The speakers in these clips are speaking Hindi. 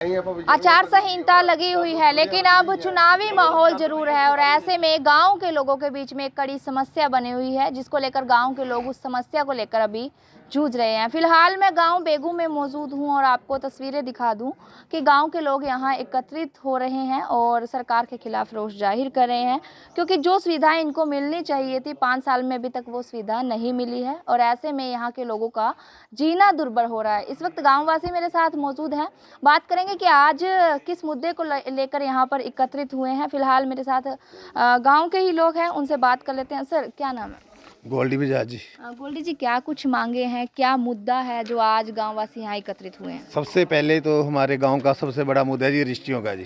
आचार संहिता लगी हुई है, लेकिन अब चुनावी माहौल जरूर है और ऐसे में गांव के लोगों के बीच में एक कड़ी समस्या बनी हुई है, जिसको लेकर गांव के लोग उस समस्या को लेकर अभी जूझ रहे हैं। फिलहाल मैं गांव बेगू में मौजूद हूं और आपको तस्वीरें दिखा दूं कि गांव के लोग यहां एकत्रित हो रहे हैं और सरकार के खिलाफ रोष जाहिर कर रहे हैं, क्योंकि जो सुविधाएं इनको मिलनी चाहिए थी 5 साल में अभी तक वो सुविधा नहीं मिली है और ऐसे में यहाँ के लोगों का जीना दुर्भर हो रहा है। इस वक्त गाँववासी मेरे साथ मौजूद हैं, बात करेंगे कि आज किस मुद्दे को लेकर यहाँ पर एकत्रित हुए हैं। फिलहाल मेरे साथ गांव के ही लोग हैं, उनसे बात कर लेते हैं। सर, क्या नाम है? गोल्डी बजाज जी। गोल्डी जी, क्या कुछ मांगे हैं, क्या मुद्दा है जो आज गांववासी यहाँ एकत्रित हुए हैं? सबसे पहले तो हमारे गांव का सबसे बड़ा मुद्दा है जी रिश्तियों का जी।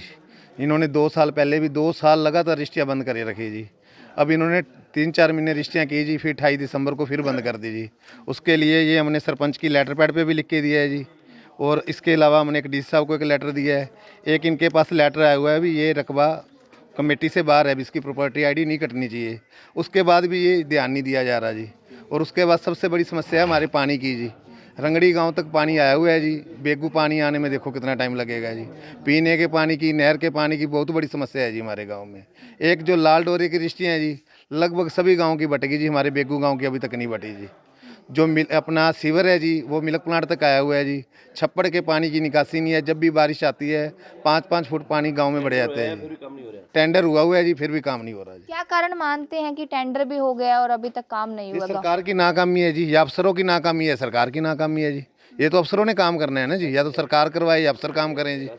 इन्होंने 2 साल पहले भी 2 साल लगातार रिश्तियाँ बंद करे रखी जी। अब इन्होंने 3-4 महीने रिश्तियाँ की जी, फिर 28 दिसंबर को फिर बंद कर दी जी। उसके लिए ये हमने सरपंच की लेटर पैड पे भी लिख के दिया है जी, और इसके अलावा हमने एक डीसी साहब को एक लेटर दिया है। एक इनके पास लेटर आया हुआ है भी ये रकबा कमेटी से बाहर है, इसकी प्रॉपर्टी आईडी नहीं कटनी चाहिए। उसके बाद भी ये ध्यान नहीं दिया जा रहा जी। और उसके बाद सबसे बड़ी समस्या है हमारे पानी की जी। रंगड़ी गांव तक पानी आया हुआ है जी, बेगू पानी आने में देखो कितना टाइम लगेगा जी। पीने के पानी की, नहर के पानी की बहुत बड़ी समस्या है जी हमारे गांव में। एक जो लाल डोरे की रिश्तियाँ हैं जी, लगभग सभी गाँव की बटेगी जी, हमारे बेगू गाँव की अभी तक नहीं बटी जी। जो अपना सीवर है जी, वो मिल्क प्लांट तक आया हुआ है जी। छप्पड़ के पानी की निकासी नहीं है, जब भी बारिश आती है 5-5 फुट पानी गांव में बढ़ जाता है जी। टेंडर हुआ है जी, फिर भी काम नहीं हो रहा जी। क्या कारण मानते हैं कि टेंडर भी हो गया और अभी तक काम नहीं हुआ? सरकार की नाकामी है जी, या अफसरों की नाकामी है, सरकार की नाकामी है जी। ये तो अफसरों ने काम करना है ना जी, या तो सरकार करवाए या अफसर काम करें जी।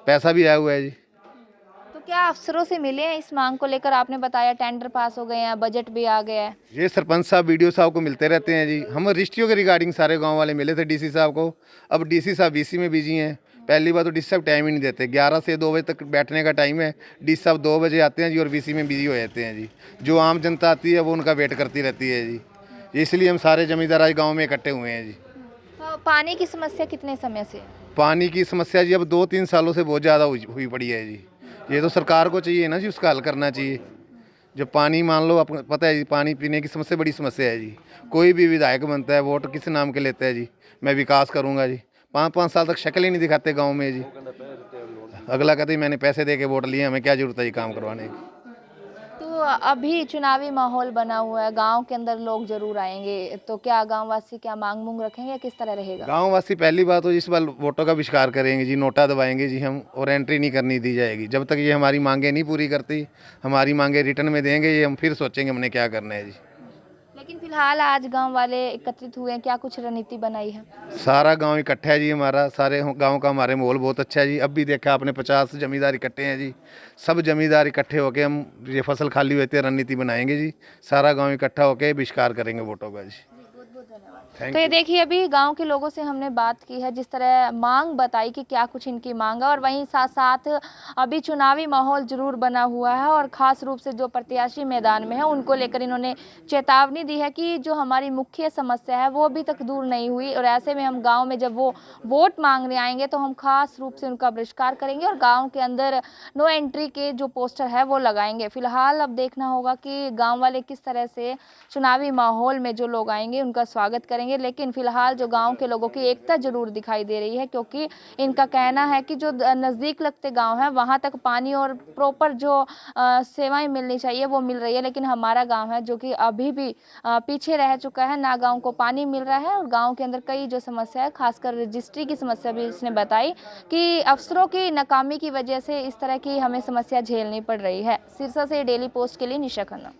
पैसा भी आया हुआ है जी। तो क्या अफसरों से मिले हैं इस मांग को लेकर? आपने बताया टेंडर पास हो गए हैं, बजट भी आ गया है। ये सरपंच साहब बीडीओ साहब को मिलते रहते हैं जी। हम रिश्तियों के रिगार्डिंग सारे गांव वाले मिले थे डीसी साहब को। अब डीसी साहब वीसी में बिजी हैं। पहली बार तो डीसी साहब टाइम ही नहीं देते, 11 से 2 बजे तक बैठने का टाइम है। डीसी साहब 2 बजे आते हैं जी और वीसी में बिजी हो जाते हैं जी। जो आम जनता आती है वो उनका वेट करती रहती है जी। इसलिए हम सारे जमींदार आज गाँव में इकट्ठे हुए हैं जी। तो पानी की समस्या कितने समय से? पानी की समस्या जी अब 2-3 सालों से बहुत ज़्यादा हुई पड़ी है जी। ये तो सरकार को चाहिए ना जी, उसका हल करना चाहिए। जब पानी मान लो, आपको पता है जी, पानी पीने की सबसे बड़ी समस्या है जी। कोई भी विधायक बनता है, वोट किस नाम के लेता है जी, मैं विकास करूंगा जी। 5-5 साल तक शक्ल ही नहीं दिखाते गांव में जी। अगला कहते मैंने पैसे दे के वोट लिए, हमें क्या जरूरत है ये काम करवाने की। तो अभी चुनावी माहौल बना हुआ है, गांव के अंदर लोग जरूर आएंगे, तो क्या गांववासी क्या मांग मूंग रखेंगे, किस तरह रहेगा? गांववासी पहली बात तो इस बार वोटों का बहिष्कार करेंगे जी, नोटा दबाएंगे जी हम, और एंट्री नहीं करनी दी जाएगी जब तक ये हमारी मांगे नहीं पूरी करती। हमारी मांगे रिटर्न में देंगे, ये हम फिर सोचेंगे हमने क्या करना है जी। लेकिन फिलहाल आज गांव वाले एकत्रित हुए हैं, क्या कुछ रणनीति बनाई है? सारा गांव इकट्ठा है जी हमारा, सारे गांव का हमारे माहौल बहुत अच्छा है जी। अब भी देखा आपने 50 जमींदार इकट्ठे हैं जी। सब जमींदार इकट्ठे होकर हम ये फसल खाली हुई थी रणनीति बनाएंगे जी। सारा गांव इकट्ठा होकर बहिष्कार करेंगे वोटों का जी। तो ये देखिए, अभी गांव के लोगों से हमने बात की है, जिस तरह मांग बताई कि क्या कुछ इनकी मांग है, और वहीं साथ साथ अभी चुनावी माहौल जरूर बना हुआ है और ख़ास रूप से जो प्रत्याशी मैदान में है उनको लेकर इन्होंने चेतावनी दी है कि जो हमारी मुख्य समस्या है वो अभी तक दूर नहीं हुई, और ऐसे में हम गाँव में जब वो वोट मांगने आएंगे तो हम खास रूप से उनका बहिष्कार करेंगे और गाँव के अंदर नो एंट्री के जो पोस्टर है वो लगाएंगे। फिलहाल अब देखना होगा कि गाँव वाले किस तरह से चुनावी माहौल में जो लोग आएंगे उनका स्वागत करेंगे। लेकिन फिलहाल जो गांव के लोगों की एकता जरूर दिखाई दे रही है, क्योंकि इनका कहना है कि जो नज़दीक लगते गांव हैं वहां तक पानी और प्रॉपर जो सेवाएं मिलनी चाहिए वो मिल रही है, लेकिन हमारा गांव है जो कि अभी भी पीछे रह चुका है, ना गांव को पानी मिल रहा है और गांव के अंदर कई जो समस्या है, खासकर रजिस्ट्री की समस्या भी इसने बताई कि अफसरों की नाकामी की वजह से इस तरह की हमें समस्या झेलनी पड़ रही है। सिरसा से डेली पोस्ट के लिए निशा खन्ना।